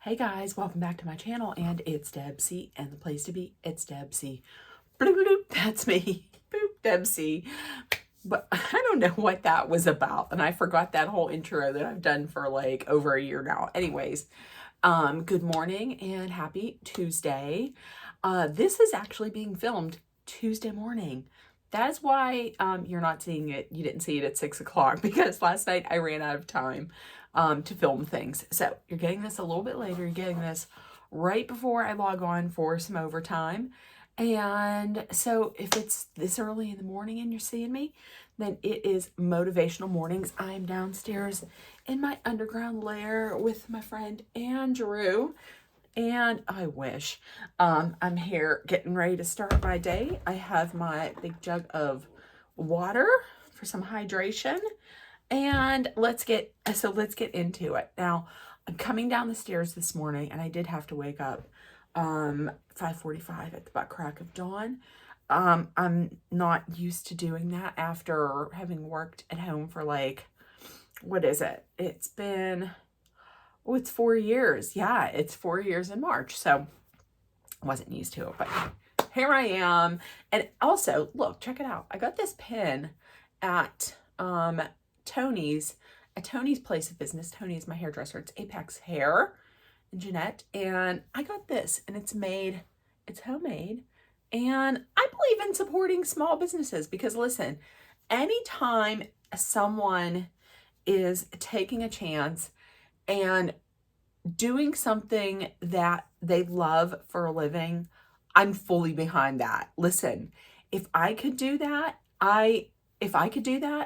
Hey guys, welcome back to my channel, and it's Deb C, and the place to be, it's Deb C. Bloop, bloop, that's me. Boop, Deb C. But I don't know what that was about, and I forgot that whole intro that I've done for like over a year now. Anyways, good morning and happy Tuesday. This is actually being filmed Tuesday morning. That is why you're not seeing it. You didn't see it at 6 o'clock because last night I ran out of time to film things. So you're getting this a little bit later. You're getting this right before I log on for some overtime. And so if it's this early in the morning and you're seeing me, then it is Motivational Mornings. I'm downstairs in my underground lair with my friend Andrew. And I wish. I'm here getting ready to start my day. I have my big jug of water for some hydration. And let's get into it. Now, I'm coming down the stairs this morning, and I did have to wake up 5:45 at the butt crack of dawn. I'm not used to doing that after having worked at home for like, what is it? It's 4 years. Yeah, it's 4 years in March. So I wasn't used to it, but here I am. And also, look, check it out. I got this pin at Tony's place of business. Tony is my hairdresser. It's Apex Hair in Jeanette. And I got this, and it's homemade. And I believe in supporting small businesses because listen, anytime someone is taking a chance and doing something that they love for a living, I'm fully behind that. Listen, if I could do that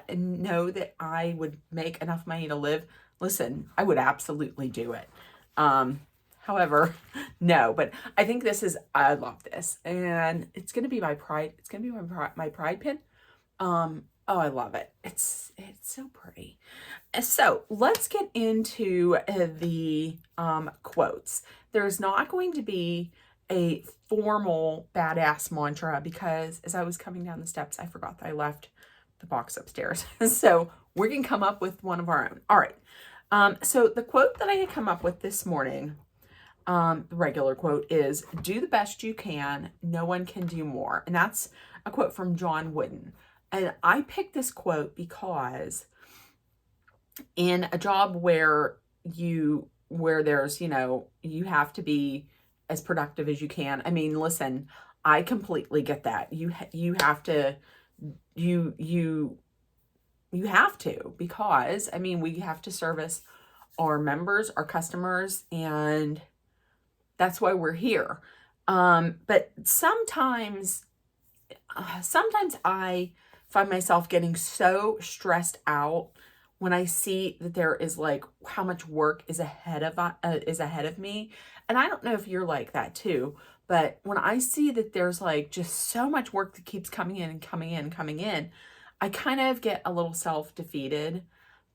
and know that I would make enough money to live, listen, I would absolutely do it. However, no, but I think I love this, and it's going to be my pride. It's going to be my pride pin. Oh, I love it. It's so pretty. So let's get into the quotes. There's not going to be a formal badass mantra because as I was coming down the steps, I forgot that I left the box upstairs. So we're going to come up with one of our own. All right. So the quote that I had come up with this morning, the regular quote is, "Do the best you can. No one can do more." And that's a quote from John Wooden. And I picked this quote because in a job where there's, you have to be as productive as you can. I mean, listen, I completely get that. You have to, you have to, because I mean, we have to service our members, our customers, and that's why we're here. But sometimes I find myself getting so stressed out when I see that there is like how much work is ahead of me. And I don't know if you're like that too, but when I see that there's like just so much work that keeps coming in and coming in and coming in, I kind of get a little self-defeated.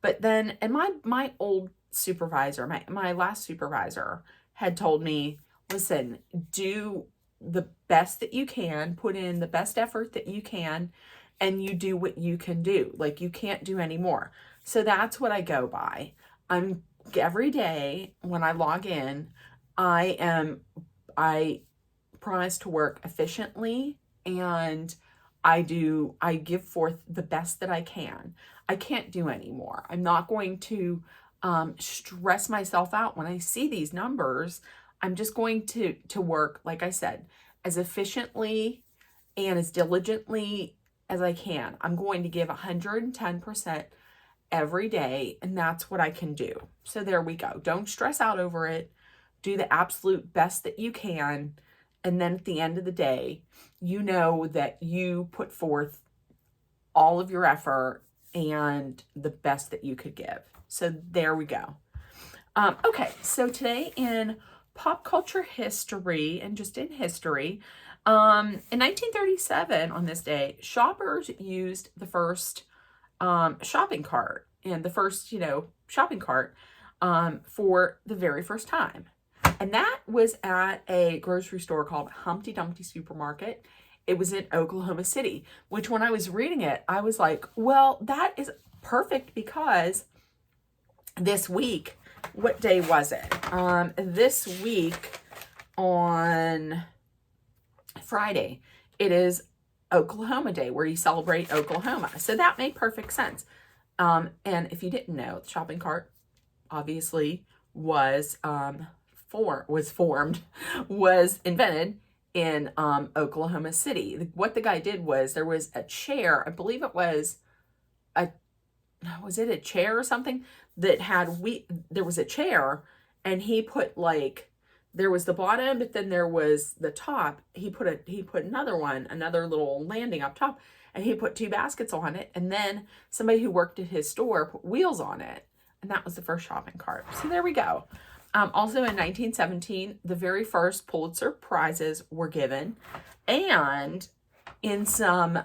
But then, and my old supervisor, my last supervisor had told me, listen, do the best that you can, put in the best effort that you can, and you do what you can do. Like, you can't do any more. So that's what I go by. Every day when I log in, I promise to work efficiently, and I give forth the best that I can. I can't do any more. I'm not going to stress myself out when I see these numbers. I'm just going to work, like I said, as efficiently and as diligently as I can. I'm going to give 110% every day, and that's what I can do. So there we go. Don't stress out over it. Do the absolute best that you can. And then at the end of the day, you know that you put forth all of your effort and the best that you could give. So there we go. Okay, so today in pop culture history and just in history, in 1937, on this day, shoppers used the first shopping cart and the first, shopping cart for the very first time. And that was at a grocery store called Humpty Dumpty Supermarket. It was in Oklahoma City, which when I was reading it, I was like, well, that is perfect because this week what day was it? This week on Friday, it is Oklahoma Day, where you celebrate Oklahoma. So that made perfect sense. And if you didn't know, the shopping cart obviously was invented in Oklahoma City. What the guy did was, there was a chair, I believe it was it a chair or something that had there was a chair, and he put, like, there was the bottom, but then there was the top. He put another little landing up top, and he put 2 baskets on it, and then somebody who worked at his store put wheels on it, and that was the first shopping cart. So there we go. Also in 1917, the very first Pulitzer Prizes were given. And in some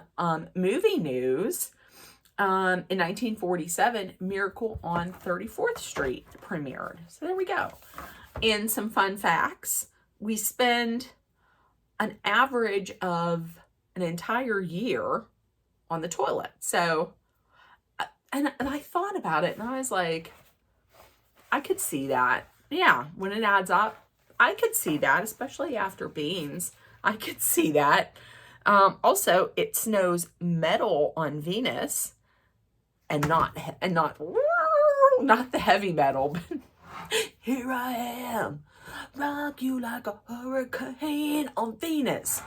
movie news, in 1947, Miracle on 34th Street premiered. So there we go. In some fun facts, we spend an average of an entire year on the toilet. So, and I thought about it, and I was like, I could see that. Yeah, when it adds up, I could see that, especially after beans. I could see that. Also, it snows metal on Venus, and not the heavy metal, but here I am, rock you like a hurricane on Venus.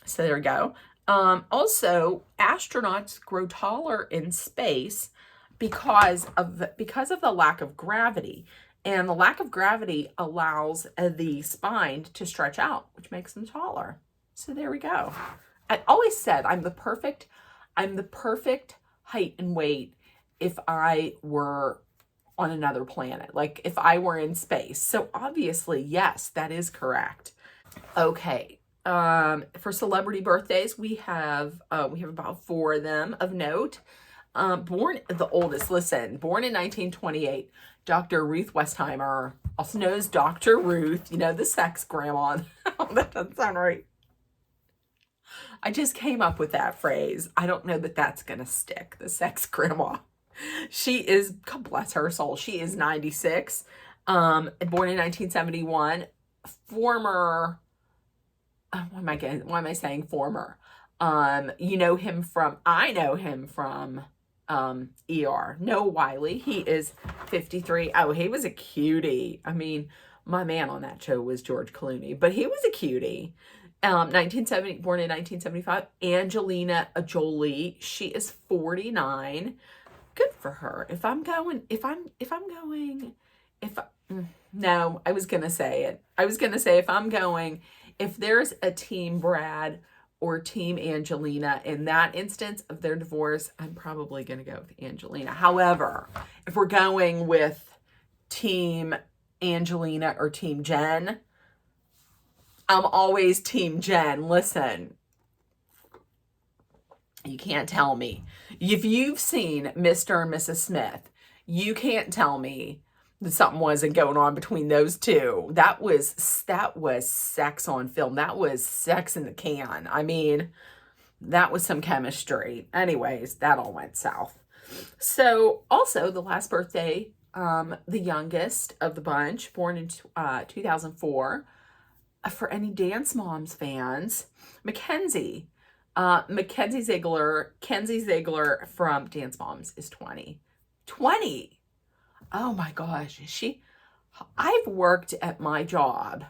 So there we go. Also, astronauts grow taller in space because of the lack of gravity. And the lack of gravity allows the spine to stretch out, which makes them taller. So there we go. I always said I'm the perfect height and weight if I were on another planet, like if I were in space. So obviously, yes, that is correct. Okay. For celebrity birthdays, we have about 4 of them of note. Born in 1928, Dr. Ruth Westheimer, also known as Dr. Ruth, the sex grandma. Oh, that doesn't sound right. I just came up with that phrase. I don't know that that's going to stick, the sex grandma. She is, God bless her soul, she is 96. Born in 1971, former, why am I saying former? I know him from ER. Noah Wiley. He is 53. Oh, he was a cutie. I mean, my man on that show was George Clooney, but he was a cutie. 1970, born in 1975. Angelina Jolie. She is 49. Good for her. No, I was going to say it. I was going to say, if there's a team Brad or team Angelina in that instance of their divorce, I'm probably going to go with Angelina. However, if we're going with team Angelina or team Jen, I'm always team Jen. Listen, you can't tell me. If you've seen Mr. and Mrs. Smith, you can't tell me that something wasn't going on between those two. That was sex on film. That was sex in the can. I mean, that was some chemistry. Anyways, that all went south. So also the last birthday, the youngest of the bunch, born in 2004, for any Dance Moms fans, Kenzie Ziegler from Dance Moms is 20. 20! Oh my gosh, I've worked at my job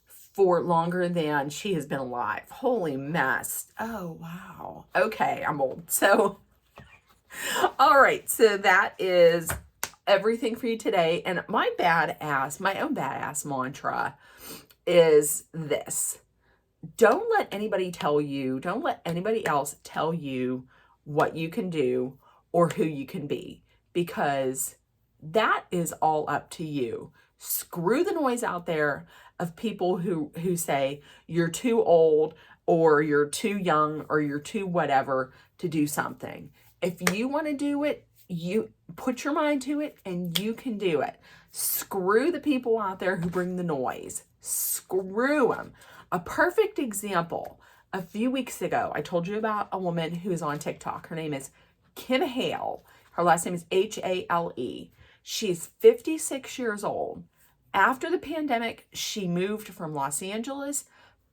for longer than she has been alive. Holy mess. Oh, wow. Okay, I'm old. So, all right. So that is everything for you today. And my own badass mantra is this. Don't let anybody else tell you what you can do or who you can be, because that is all up to you. Screw the noise out there of people who say you're too old or you're too young or you're too whatever to do something. If you want to do it, you put your mind to it and you can do it. Screw the people out there who bring the noise. Screw them. A perfect example, a few weeks ago, I told you about a woman who's on TikTok. Her name is Kim Hale. Her last name is Hale. She's 56 years old. After the pandemic, she moved from Los Angeles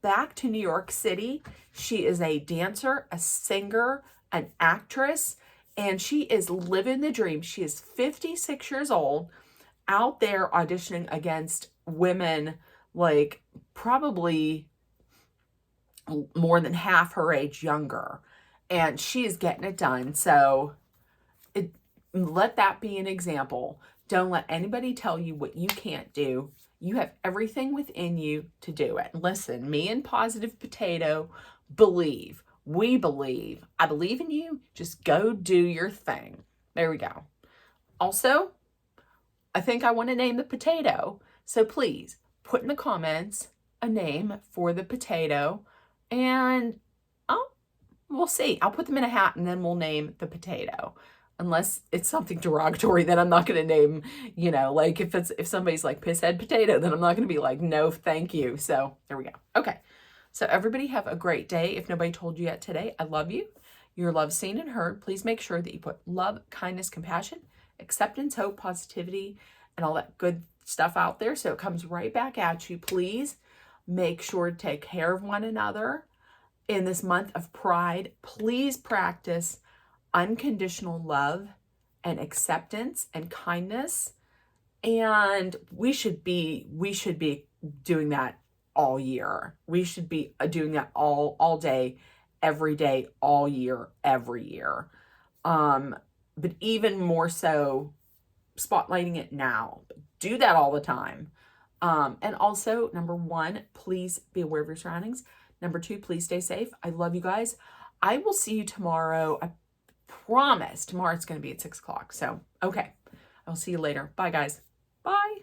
back to New York City. She is a dancer, a singer, an actress, and she is living the dream. She is 56 years old, out there auditioning against women like probably more than half her age younger. And she is getting it done. So let that be an example. Don't let anybody tell you what you can't do. You have everything within you to do it. Listen, me and Positive Potato believe. We believe. I believe in you. Just go do your thing. There we go. Also, I think I want to name the potato. So please put in the comments a name for the potato, and we'll see. I'll put them in a hat and then we'll name the potato. Unless it's something derogatory, then I'm not going to name, like if somebody's like pisshead potato, then I'm not going to be like, no, thank you. So there we go. Okay. So everybody have a great day. If nobody told you yet today, I love you. Your love seen and heard. Please make sure that you put love, kindness, compassion, acceptance, hope, positivity, and all that good stuff out there. So it comes right back at you. Please make sure to take care of one another in this month of Pride. Please practice unconditional love and acceptance and kindness. And we should be doing that all year. We should be doing that all day, every day, all year, every year. But even more so, spotlighting it now. Do that all the time. And also, number 1, please be aware of your surroundings. Number 2, please stay safe. I love you guys. I will see you tomorrow. I promise tomorrow it's going to be at 6 o'clock. So, okay. I'll see you later. Bye, guys. Bye.